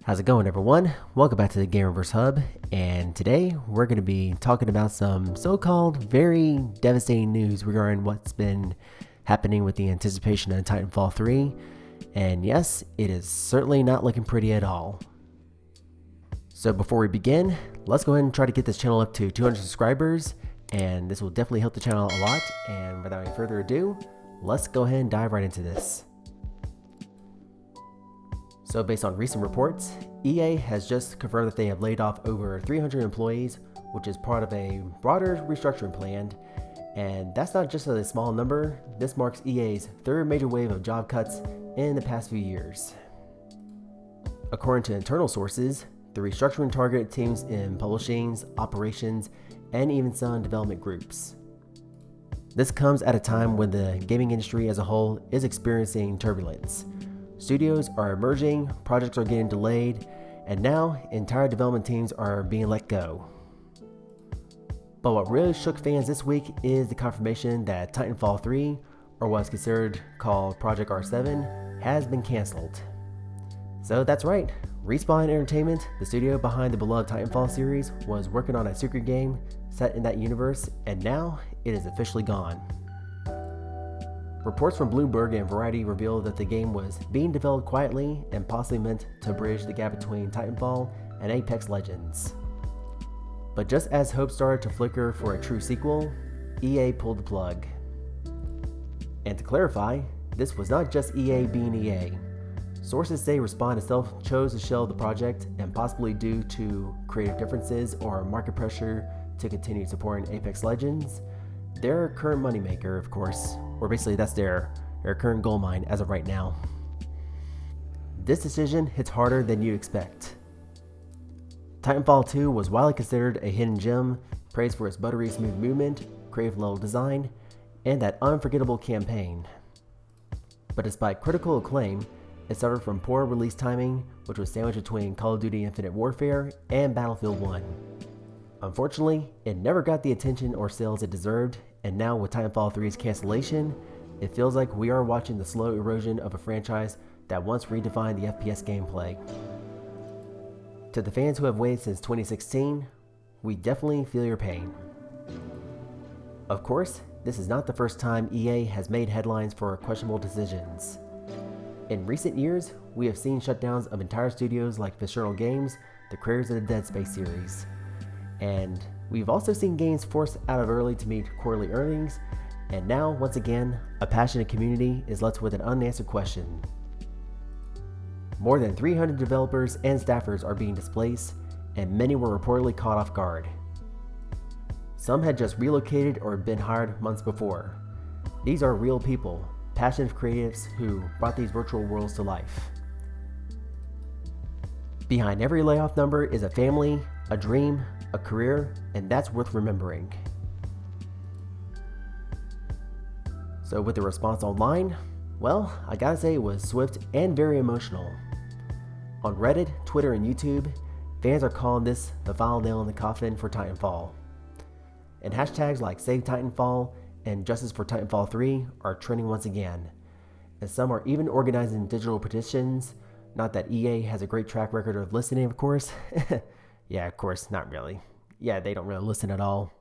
How's it going, everyone? Welcome back to the Gamerverse Hub, and today we're going to be talking about some so-called very devastating news regarding what's been happening with the anticipation of Titanfall 3, and yes, it is certainly not looking pretty at all. So before we begin, let's go ahead and try to get this channel up to 200 subscribers, and this will definitely help the channel a lot, and without any further ado, let's go ahead and dive right into this. So based on recent reports, EA has just confirmed that they have laid off over 300 employees, which is part of a broader restructuring plan. And that's not just a small number, this marks EA's third major wave of job cuts in the past few years. According to internal sources, the restructuring targeted teams in publishing, operations, and even some development groups. This comes at a time when the gaming industry as a whole is experiencing turbulence. Studios are emerging, projects are getting delayed, and now entire development teams are being let go. But what really shook fans this week is the confirmation that Titanfall 3, or what's considered called Project R7, has been cancelled. So that's right, Respawn Entertainment, the studio behind the beloved Titanfall series, was working on a secret game set in that universe, and now it is officially gone. Reports from Bloomberg and Variety revealed that the game was being developed quietly and possibly meant to bridge the gap between Titanfall and Apex Legends. But just as hope started to flicker for a true sequel, EA pulled the plug. And to clarify, this was not just EA being EA. Sources say Respawn itself chose to shelve the project, and possibly due to creative differences or market pressure to continue supporting Apex Legends, their current moneymaker, of course, or basically that's their current gold mine as of right now. This decision hits harder than you'd expect. Titanfall 2 was widely considered a hidden gem, praised for its buttery smooth movement, creative level design, and that unforgettable campaign. But despite critical acclaim, it suffered from poor release timing, which was sandwiched between Call of Duty Infinite Warfare and Battlefield 1. Unfortunately, it never got the attention or sales it deserved, and now with Titanfall 3's cancellation, it feels like we are watching the slow erosion of a franchise that once redefined the FPS gameplay. To the fans who have waited since 2016, we definitely feel your pain. Of course, this is not the first time EA has made headlines for questionable decisions. In recent years, we have seen shutdowns of entire studios like Visceral Games, the creators of the Dead Space series. And we've also seen games forced out of early to meet quarterly earnings, and now, once again, a passionate community is left with an unanswered question. More than 300 developers and staffers are being displaced, and many were reportedly caught off guard. Some had just relocated or been hired months before. These are real people, passionate creatives who brought these virtual worlds to life. Behind every layoff number is a family, a dream, a career, and that's worth remembering. So with the response online, well, I gotta say it was swift and very emotional. On Reddit, Twitter, and YouTube, fans are calling this the final nail in the coffin for Titanfall. And hashtags like Save Titanfall and Justice for Titanfall 3 are trending once again. And some are even organizing digital petitions, not that EA has a great track record of listening, of course. Yeah, of course, not really. Yeah, they don't really listen at all.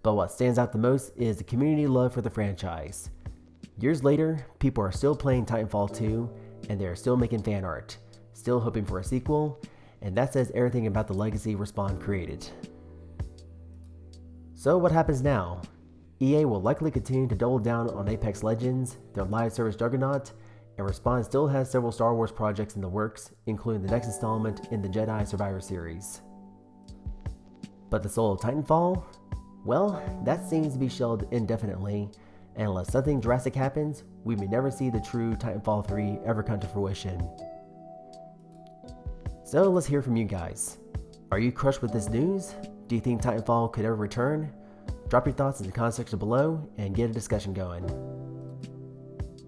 But what stands out the most is the community love for the franchise. Years later, people are still playing Titanfall 2, and they are still making fan art, still hoping for a sequel, and that says everything about the legacy Respawn created. So what happens now? EA will likely continue to double down on Apex Legends, their live service juggernaut, and Respawn still has several Star Wars projects in the works, including the next installment in the Jedi Survivor series. But the soul of Titanfall? Well, that seems to be shelved indefinitely, and unless something drastic happens, we may never see the true Titanfall 3 ever come to fruition. So let's hear from you guys. Are you crushed with this news? Do you think Titanfall could ever return? Drop your thoughts in the comment section below and get a discussion going.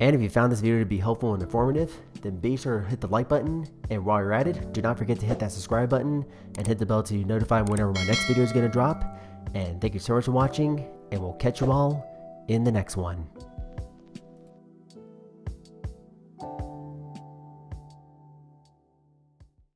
And if you found this video to be helpful and informative, then be sure to hit the like button, and while you're at it, do not forget to hit that subscribe button and hit the bell to notify whenever my next video is going to drop. And thank you so much for watching, and we'll catch you all in the next one.